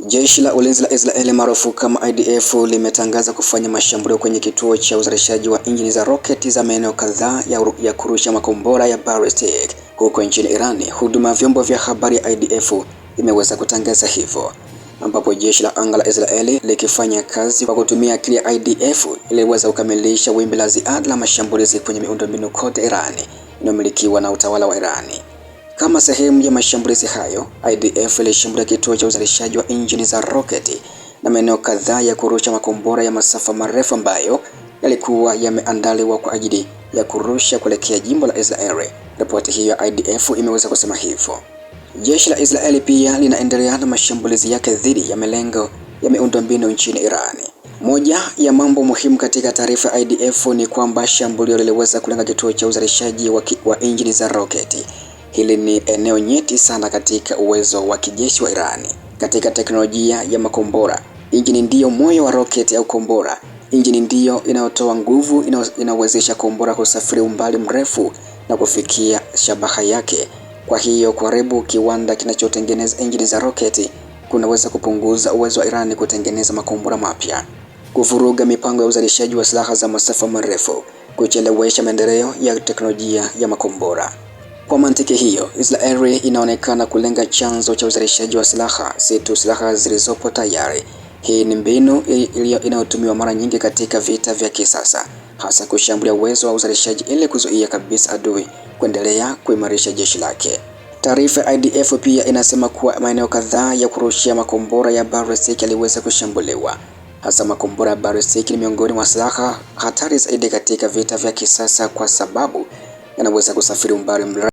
Jeshi la ulinzi la Israeli maarufu kama IDF limetangaza kufanya mashambulio kwenye kituo cha uzalishaji wa injini za roketi za maeneo kadhaa ya kurusha makombora ya ballistic huko nchini Irani. Huduma ya vyombo vya habari ya IDF imeweza kutangaza hivyo, ambapo jeshi la anga la Israeli likifanya kazi kwa kutumia akili ya IDF iliweza kukamilisha wimbi la ziada la mashambulizi kwenye miundombinu kote Irani inayomilikiwa na utawala wa Irani. Kama sehemu ya mashambulizi hayo, IDF ilishambulia kituo cha uzalishaji wa injini za roketi na maeneo kadhaa ya kurusha makombora ya masafa marefu ambayo yalikuwa yameandaliwa kwa ajili ya kurusha kuelekea jimbo la Israeli. Ripoti hiyo ya IDF imeweza kusema hivyo. Jeshi la Israeli pia linaendelea na mashambulizi yake dhidi ya malengo ya miundombinu nchini Irani. Moja ya mambo muhimu katika taarifa ya IDF ni kwamba shambulio liliweza kulenga kituo cha uzalishaji wa injini za roketi. Hili ni eneo nyeti sana katika uwezo wa kijeshi wa Irani. Katika teknolojia ya makombora, injini ndiyo moyo wa roketi au kombora. Injini ndiyo inayotoa nguvu inawezesha kombora kusafiri umbali mrefu na kufikia shabaha yake. Kwa hiyo kuharibu kiwanda kinachotengeneza injini za roketi kunaweza kupunguza uwezo wa Irani kutengeneza makombora mapya, kuvuruga mipango ya uzalishaji wa silaha za masafa marefu, kuchelewesha maendeleo ya teknolojia ya makombora. Kwa mantiki hiyo, Israeli inaonekana kulenga chanzo cha uzalishaji wa silaha, si tu silaha zilizopo tayari. Hii ni mbinu inayotumiwa mara nyingi katika vita vya kisasa, hasa kushambulia uwezo wa uzalishaji ili kuzuia kabisa adui kuendelea kuimarisha jeshi lake. Taarifa ya IDF pia inasema kuwa maeneo kadhaa ya kurushia makombora ya ballistic yaliweza kushambuliwa. Hasa makombora ya ballistic ni miongoni mwa silaha hatari zaidi katika vita vya kisasa kwa sababu yanaweza kusafiri umbali mrefu.